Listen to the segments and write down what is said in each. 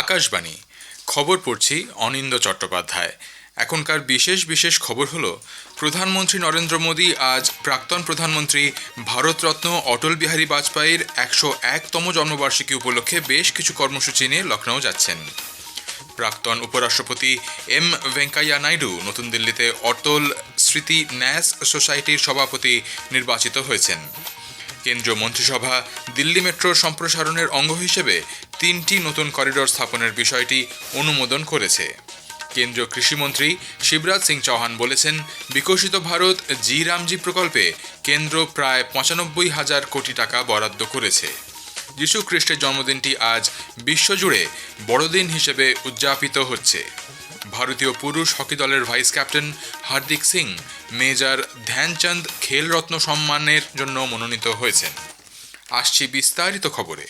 আকাশবাণী খবর পড়ছি অনিন্দ চট্টোপাধ্যায়। এখনকার বিশেষ খবর হলো, প্রধানমন্ত্রী নরেন্দ্র মোদী আজ প্রাক্তন প্রধানমন্ত্রী ভারতরত্ন অটল বিহারী বাজপেয়ীর 101তম জন্মবার্ষিকী উপলক্ষে বেশ কিছু কর্মসূচি নিয়ে লখনৌ যাচ্ছেন। প্রাক্তন উপরাষ্ট্রপতি এম ভেঙ্কাইয়া নাইডু নতুন দিল্লিতে অটল স্মৃতি ন্যাস সোসাইটির সভাপতি নির্বাচিত হয়েছেন। কেন্দ্রীয় মন্ত্রিসভা দিল্লি মেট্রোর সম্প্রসারণের অঙ্গ হিসেবে 3টি নতুন করিডোর স্থাপনের বিষয়টি অনুমোদন করেছে। কেন্দ্রীয় কৃষিমন্ত্রী শিবরাজ সিং চৌহান বলেছেন, বিকশিত ভারত জি রামজি প্রকল্পে কেন্দ্র প্রায় 95,000 কোটি টাকা বরাদ্দ করেছে। যিশু খ্রিস্টের জন্মদিনটি আজ বিশ্বজুড়ে বড়দিন হিসেবে উদযাপিত হচ্ছে। ভারতীয় পুরুষ হকি দলের vice captain Hardik Singh Major Dhyan Chand Khel Ratna সম্মানের জন্য মনোনীত হয়েছেন। আসছি বিস্তারিত খবরে।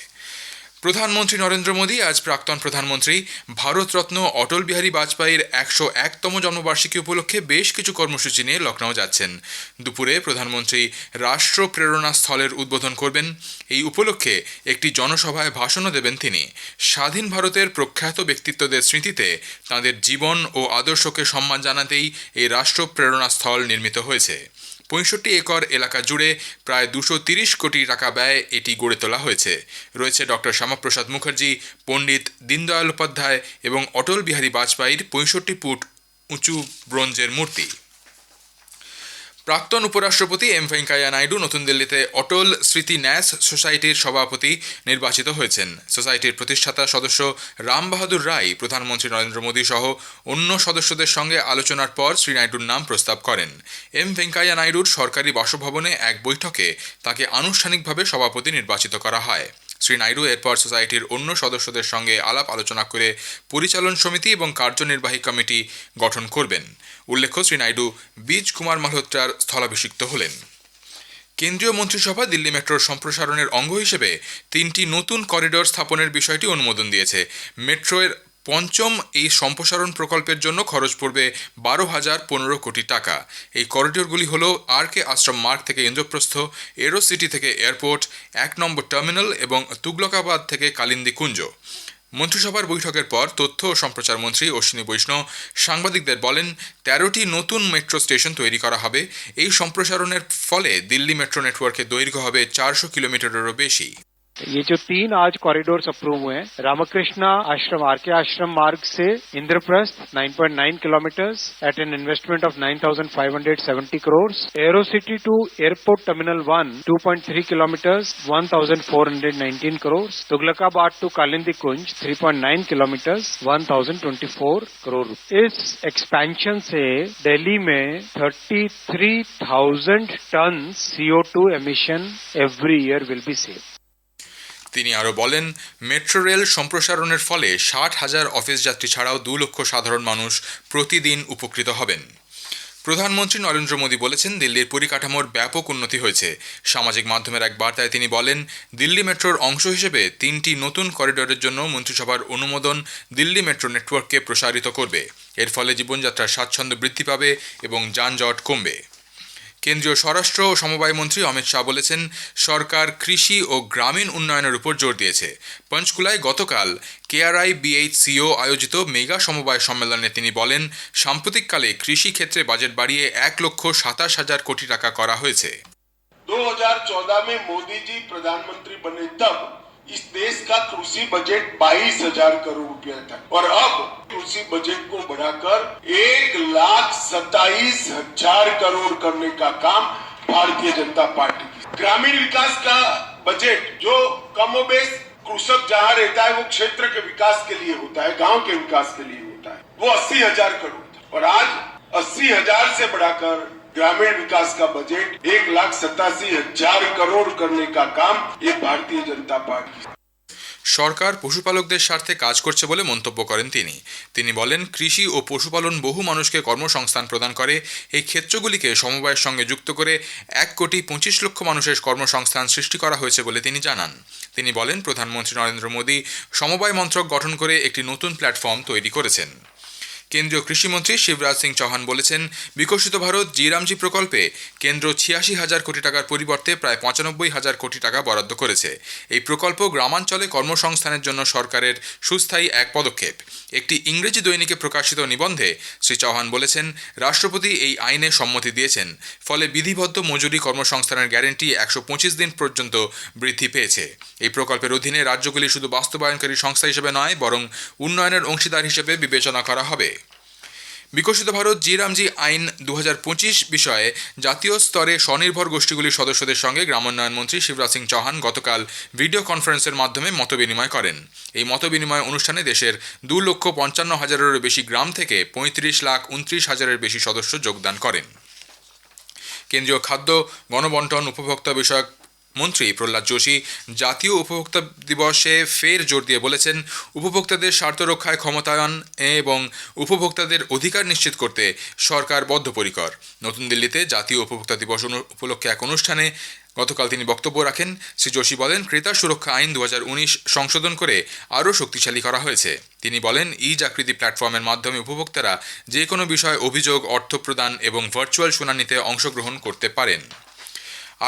প্রধানমন্ত্রী নরেন্দ্র মোদী আজ প্রাক্তন প্রধানমন্ত্রী ভারতরত্ন অটল বিহারী বাজপেয়ীর 101তম জন্মবার্ষিকী উপলক্ষে বেশ কিছু কর্মসূচি নিয়ে লখনৌ যাচ্ছেন। দুপুরে প্রধানমন্ত্রী রাষ্ট্র প্রেরণা স্থলের উদ্বোধন করবেন। এই উপলক্ষে একটি জনসভায় ভাষণও দেবেন তিনি। স্বাধীন ভারতের প্রখ্যাত ব্যক্তিত্বদের স্মৃতিতে তাঁদের জীবন ও আদর্শকে সম্মান জানাতেই এই রাষ্ট্র প্রেরণা স্থল নির্মিত হয়েছে। 65 একর এলাকা জুড়ে প্রায় 230 কোটি টাকা ব্যয়ে এটি গড়ে তোলা হয়েছে। রয়েছে ডক্টর শ্যামাপ্রসাদ মুখার্জি, পণ্ডিত দীনদয়াল উপাধ্যায় এবং অটল বিহারী বাজপেয়ীর 65 ফুট উঁচু ব্রোঞ্জের মূর্তি। প্রাক্তন উপরাষ্ট্রপতি এম ভেঙ্কাইয়া নাইডু নতুন দিল্লিতে অটল স্মৃতি ন্যাস সোসাইটির সভাপতি নির্বাচিত হয়েছেন। সোসাইটির প্রতিষ্ঠাতা সদস্য রাম বাহাদুর রায় প্রধানমন্ত্রী নরেন্দ্র মোদী সহ অন্য সদস্যদের সঙ্গে আলোচনার পর শ্রী নাইডুর নাম প্রস্তাব করেন। এম ভেঙ্কাইয়া নাইডুর সরকারি বাসভবনে এক বৈঠকে তাকে আনুষ্ঠানিকভাবে সভাপতি নির্বাচিত করা হয়। শ্রী নাইডু এরপর সোসাইটির অন্য সদস্যদের সঙ্গে আলাপ আলোচনা করে পরিচালন সমিতি এবং কার্যনির্বাহী কমিটি গঠন করবেন। উল্লেখ্য, শ্রী নাইডু বীজ কুমার মালহোত্রার স্থলাভিষিক্ত হলেন। কেন্দ্রীয় মন্ত্রিসভা দিল্লি মেট্রোর সম্প্রসারণের অঙ্গ হিসেবে 3টি নতুন করিডোর স্থাপনের বিষয়টি অনুমোদন দিয়েছে। মেট্রোর পঞ্চম এই সম্প্রসারণ প্রকল্পের জন্য খরচ পড়বে 12,015 কোটি টাকা। এই করিডোরগুলি হল আর.কে. আশ্রম মার্গ থেকে ইন্দ্রপ্রস্থ, এরো সিটি থেকে এয়ারপোর্ট, 1 নম্বর টার্মিনাল এবং তুগলকাবাদ থেকে কালিন্দী কুঞ্জ। মন্ত্রিসভার বৈঠকের পর তথ্য ও সম্প্রচার মন্ত্রী অশ্বিনী বৈষ্ণব সাংবাদিকদের বলেন, 13টি নতুন মেট্রো স্টেশন তৈরি করা হবে। এই সম্প্রসারণের ফলে দিল্লি মেট্রো নেটওয়ার্কের দৈর্ঘ্য হবে 400 কিলোমিটারেরও বেশি। ये जो 3 आज कॉरिडोर्स अप्रूव हुए हैं, रामकृष्णा आश्रम आर.के. आश्रम मार्ग से इंद्रप्रस्थ 9.9 kilometres at an investment of 9,570 crores, Aerocity to airport terminal 1 2.3 kilometres 1,419 crores, Tughlakabad to Kalindi Kunj 3.9 kilometres 1,024 crore। इस एक्सपेंशन से दिल्ली में 33,000 tonne CO2 emission every year will be saved। তিনি আরও বলেন, মেট্রো রেল সম্প্রসারণের ফলে 60,000 অফিস যাত্রী ছাড়াও 2 লক্ষ সাধারণ মানুষ প্রতিদিন উপকৃত হবেন। প্রধানমন্ত্রী নরেন্দ্র মোদী বলেছেন, দিল্লির পরিকাঠামোর ব্যাপক উন্নতি হয়েছে। সামাজিক মাধ্যমের এক বার্তায় তিনি বলেন, দিল্লি মেট্রোর অংশ হিসেবে 3টি নতুন করিডোরের জন্য মন্ত্রিসভার অনুমোদন দিল্লি মেট্রো নেটওয়ার্ককে প্রসারিত করবে। এর ফলে জীবনযাত্রার স্বাচ্ছন্দ্য বৃদ্ধি পাবে এবং যানজট কমবে। কেন্দ্রীয় স্বরাষ্ট্র ও সমবায় মন্ত্রী অমিত শাহ বলেছেন, সরকার কৃষি ও গ্রামীণ উন্নয়নের উপর জোর দিয়েছে। পঞ্চকুলায় গতকাল KRI-BHCO আয়োজিত মেগা সমবায় সম্মেলনে তিনি বলেন, সাম্প্রতিককালে কৃষি ক্ষেত্রে বাজেট বাড়িয়ে 1,27,000 কোটি টাকা করা হয়েছে। 2014 में मोदी जी प्रधानमंत्री बने तब इस देश का कृषि बजट 22,000 करोड़ रुपया था और अब कृषि बजट को बढ़ाकर 1,27,000 करोड़ करने का काम भारतीय जनता पार्टी की। ग्रामीण विकास का बजट जो कमोबेश कृषक जहाँ रहता है वो क्षेत्र के विकास के लिए होता है, गांव के विकास के लिए होता है, वो 80,000 करोड़ था और आज 80,000 से बढ़ाकर ग्रामीण विकास का बजट 1,87,000 करोड़ करने का काम ये भारतीय जनता पार्टी। সরকার পশুপালকদের স্বার্থে কাজ করছে বলে মন্তব্য করেন তিনি বলেন, কৃষি ও পশুপালন বহু মানুষকে কর্মসংস্থান প্রদান করে। এই ক্ষেত্রগুলিকে সমবায়ের সঙ্গে যুক্ত করে 1,25,00,000 মানুষের কর্মসংস্থান সৃষ্টি করা হয়েছে বলে তিনি জানান। তিনি বলেন, প্রধানমন্ত্রী নরেন্দ্র মোদী সমবায় মন্ত্রক গঠন করে একটি নতুন প্ল্যাটফর্ম তৈরি করেছেন। কেন্দ্রীয় কৃষিমন্ত্রী শিবরাজ সিং চৌহান বলেছেন, বিকশিত ভারত জি-রামজি প্রকল্পে কেন্দ্র ৮৬,০০০ কোটি টাকার পরিবর্তে প্রায় ৯৫,০০০ কোটি টাকা বরাদ্দ করেছে। এই প্রকল্প গ্রামাঞ্চলে কর্মসংস্থানের জন্য সরকারের সুস্থায়ী এক পদক্ষেপ। একটি ইংরেজি দৈনিকে প্রকাশিত নিবন্ধে শ্রী চৌহান বলেছেন, রাষ্ট্রপতি এই আইনে সম্মতি দিয়েছেন, ফলে বিধিবদ্ধ মজুরি কর্মসংস্থানের গ্যারান্টি ১২৫ দিন পর্যন্ত বৃদ্ধি পেয়েছে। এই প্রকল্পের অধীনে রাজ্যগুলি শুধু বাস্তবায়নকারী সংস্থা হিসেবে নয়, বরং উন্নয়নের অংশীদার হিসেবে বিবেচনা করা হবে। বিকশিত ভারত জি-রামজি আইন ২০২৫ বিষয়ে জাতীয় স্তরে স্বনির্ভর গোষ্ঠীগুলির সদস্যদের সঙ্গে গ্রামোন্নয়ন মন্ত্রী শিবরাজ সিং চৌহান গতকাল ভিডিও কনফারেন্সের মাধ্যমে মতবিনিময় করেন। এই মতবিনিময় অনুষ্ঠানে দেশের ২,৫৫,০০০-এরও বেশি গ্রাম থেকে ৩৫,২৯,০০০-এর বেশি সদস্য যোগদান করেন। কেন্দ্রীয় খাদ্য, গণবণ্টন, উপভোক্তা বিষয়ক মন্ত্রী প্রহ্লাদ যোশী জাতীয় উপভোক্তা দিবসে ফের জোর দিয়ে বলেছেন, উপভোক্তাদের স্বার্থ রক্ষায় ক্ষমতায়ন এবং উপভোক্তাদের অধিকার নিশ্চিত করতে সরকার বদ্ধপরিকর। নতুন দিল্লিতে জাতীয় উপভোক্তা দিবস উপলক্ষে এক অনুষ্ঠানে গতকাল তিনি বক্তব্য রাখেন। শ্রী যোশী বলেন, ক্রেতা সুরক্ষা আইন ২০১৯ সংশোধন করে আরও শক্তিশালী করা হয়েছে। তিনি বলেন, জাকৃতি প্ল্যাটফর্মের মাধ্যমে উপভোক্তারা যে কোনো বিষয়ে অভিযোগ, অর্থ প্রদান এবং ভার্চুয়াল শুনানিতে অংশগ্রহণ করতে পারেন।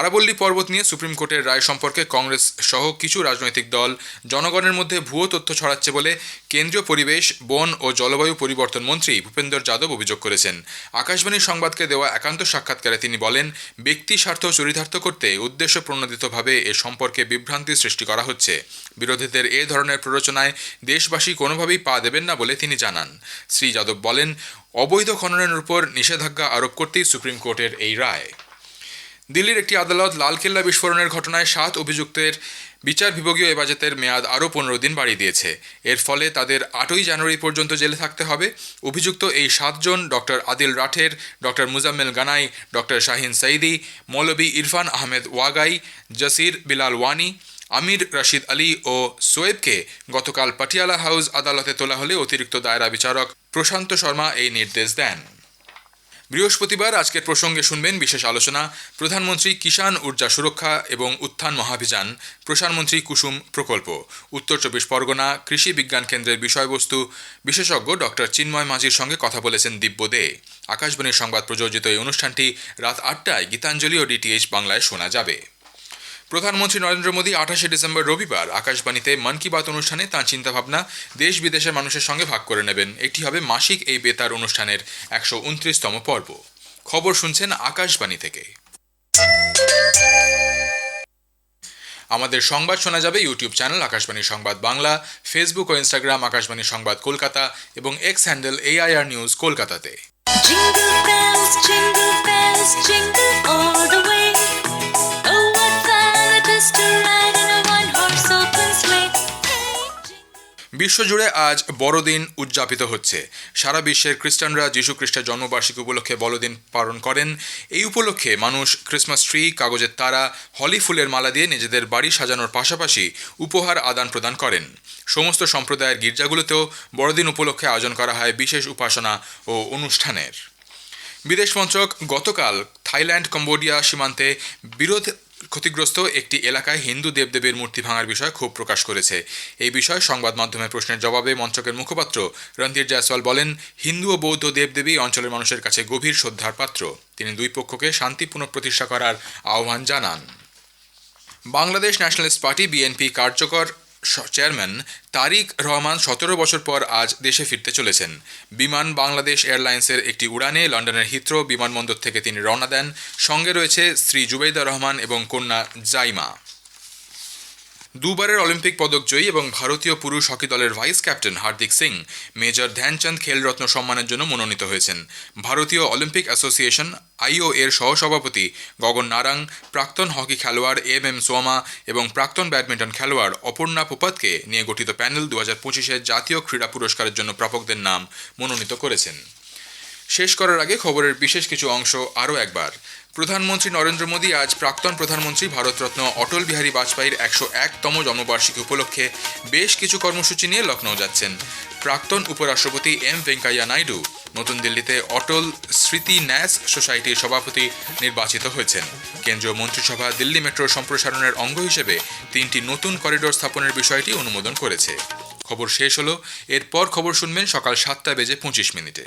আরাবল্লী পর্বত নিয়ে সুপ্রিম কোর্টের রায় সম্পর্কে কংগ্রেস সহ কিছু রাজনৈতিক দল জনগণের মধ্যে ভুয়ো তথ্য ছড়াচ্ছে বলে কেন্দ্রীয় পরিবেশ, বন ও জলবায়ু পরিবর্তন মন্ত্রী ভূপেন্দর যাদব অভিযোগ করেছেন। আকাশবাণী সংবাদকে দেওয়া একান্ত সাক্ষাৎকারে তিনি বলেন, ব্যক্তি স্বার্থ চরিতার্থ করতে উদ্দেশ্য প্রণোদিতভাবে এ সম্পর্কে বিভ্রান্তি সৃষ্টি করা হচ্ছে। বিরোধীদের এ ধরনের প্ররোচনায় দেশবাসী কোনোভাবেই পা দেবেন না বলে তিনি জানান। শ্রী যাদব বলেন, অবৈধ খননের উপর নিষেধাজ্ঞা আরোপ করতেই সুপ্রিম কোর্টের এই রায়। দিল্লির একটি আদালত লালকেল্লা বিস্ফোরণের ঘটনায় ৭ অভিযুক্তের বিচার বিভাগীয় হেফাজতের মেয়াদ আরও ১৫ দিন বাড়িয়ে দিয়েছে। এর ফলে তাদের ৮ই জানুয়ারি পর্যন্ত জেলে থাকতে হবে। অভিযুক্ত এই ৭ জন doctor Adil Rather, doctor Muzammil Ganai, doctor Shaheen Saidi, Maulvi Irfan Ahmed ওয়াগাই, জসির Bilal ওয়ানি, আমির রশিদ আলী ও সোয়েবকে গতকাল পাটিয়ালা হাউস আদালতে তোলা হলে অতিরিক্ত দায়রা বিচারক প্রশান্ত শর্মা এই নির্দেশ দেন। বৃহস্পতিবার আজকের প্রসঙ্গে শুনবেন বিশেষ আলোচনা, প্রধানমন্ত্রী কিষাণ ঊর্জা সুরক্ষা এবং উত্থান মহাভিযান, প্রসারমন্ত্রী কুসুম প্রকল্প, উত্তর ২৪ পরগনা কৃষি বিজ্ঞান কেন্দ্রের বিষয়বস্তু বিশেষজ্ঞ ডক্টর চিন্ময় মাঝির সঙ্গে কথা বলেছেন দিব্য দে। আকাশবাণীর সংবাদ প্রযোজিত এই অনুষ্ঠানটি রাত ৮টায় গীতাঞ্জলি ও ডিটিএইচ বাংলায় শোনা যাবে। প্রধানমন্ত্রী নরেন্দ্র মোদী ২৮শে ডিসেম্বর রবিবার আকাশবাণীতে মন কি বাত অনুষ্ঠানে তাঁর চিন্তাভাবনা দেশ বিদেশের মানুষের সঙ্গে ভাগ করে নেবেন। এটি হবে মাসিক এই বেতার অনুষ্ঠানের ১২৯তম পর্ব। খবর শুনছেন আকাশবাণী থেকে। আমাদের সংবাদ শোনা যাবে ইউটিউব চ্যানেল আকাশবাণী সংবাদ বাংলা, ফেসবুক ও ইনস্টাগ্রাম আকাশবাণী সংবাদ কলকাতা এবং এক্স হ্যান্ডেল AIR নিউজ কলকাতাতে। Jingle bells, jingle all the way. Oh, what fun it is to ride in a one-horse open sleigh. বিশ্বজুড়ে আজ বড়দিন উদযাপিত হচ্ছে। সারা বিশ্বের খ্রিস্টানরা যীশু খ্রিস্টের জন্মবার্ষিকী উপলক্ষে বড়দিন পালন করেন। এই উপলক্ষে মানুষ ক্রিসমাস ট্রি, কাগজের তারা, হলি ফুলের মালা দিয়ে নিজেদের বাড়ি সাজানোর পাশাপাশি উপহার আদান প্রদান করেন। সমস্ত সম্প্রদায়ের গির্জাগুলোতেও বড়দিন উপলক্ষে আয়োজন করা হয় বিশেষ উপাসনা ও অনুষ্ঠানের। বিদেশ মন্ত্রক গতকাল থাইল্যান্ড কম্বোডিয়া সীমান্তে বিরোধ ক্ষতিগ্রস্ত একটি এলাকায় হিন্দু দেবদেবীর মূর্তি ভাঙার বিষয়ে ক্ষোভ প্রকাশ করেছে। এই বিষয়ে সংবাদ মাধ্যমের প্রশ্নের জবাবে মন্ত্রকের মুখপাত্র রণধীর জয়সওয়াল বলেন, হিন্দু ও বৌদ্ধ দেবদেবী অঞ্চলের মানুষের কাছে গভীর শ্রদ্ধার পাত্র। তিনি দুই পক্ষকে শান্তি পুনঃপ্রতিষ্ঠা করার আহ্বান জানান। বাংলাদেশ ন্যাশনালিস্ট পার্টি BNP কার্যকর চেয়ারম্যান তারিক রহমান ১৭ বছর পর আজ দেশে ফিরতে চলেছেন। বিমান বাংলাদেশ এয়ারলাইন্সের একটি উড়ানে লন্ডনের হিথ্রো বিমানবন্দর থেকে তিনি রওনা দেন। সঙ্গে রয়েছে স্ত্রী জুবেইদা রহমান এবং কন্যা জাইমা। দুবারের অলিম্পিক পদকজয়ী এবং ভারতীয় পুরুষ হকি দলের vice captain Hardik Singh Major Dhyan Chand Khel Ratna সম্মানের জন্য মনোনীত হয়েছেন। ভারতীয় অলিম্পিক অ্যাসোসিয়েশন IO এর সহসভাপতি গগন নারাং, প্রাক্তন হকি খেলোয়াড় MM সোমা এবং প্রাক্তন ব্যাডমিন্টন খেলোয়াড় অপর্ণা পোপাতকে নিয়ে গঠিত প্যানেল ২০২৫-এর জাতীয় ক্রীড়া পুরস্কারের জন্য প্রাপকদের নাম মনোনীত করেছেন। শেষ করার আগে খবরের বিশেষ কিছু অংশ আরও একবার। প্রধানমন্ত্রী নরেন্দ্র মোদী আজ প্রাক্তন প্রধানমন্ত্রী ভারতরত্ন অটল বিহারী বাজপেয়ীর ১০১তম জন্মবার্ষিকী উপলক্ষে বেশ কিছু কর্মসূচি নিয়ে লখনৌ যাচ্ছেন। প্রাক্তন উপরাষ্ট্রপতি M ভেঙ্কাইয়া নাইডু নতুন দিল্লিতে অটল স্মৃতি ন্যাস সোসাইটির সভাপতি নির্বাচিত হয়েছেন। কেন্দ্রীয় মন্ত্রিসভা দিল্লি মেট্রোর সম্প্রসারণের অঙ্গ হিসেবে 3টি নতুন করিডোর স্থাপনের বিষয়টি অনুমোদন করেছে। খবর শেষ হলো। এরপর খবর শুনবেন সকাল 7:25 মিনিটে।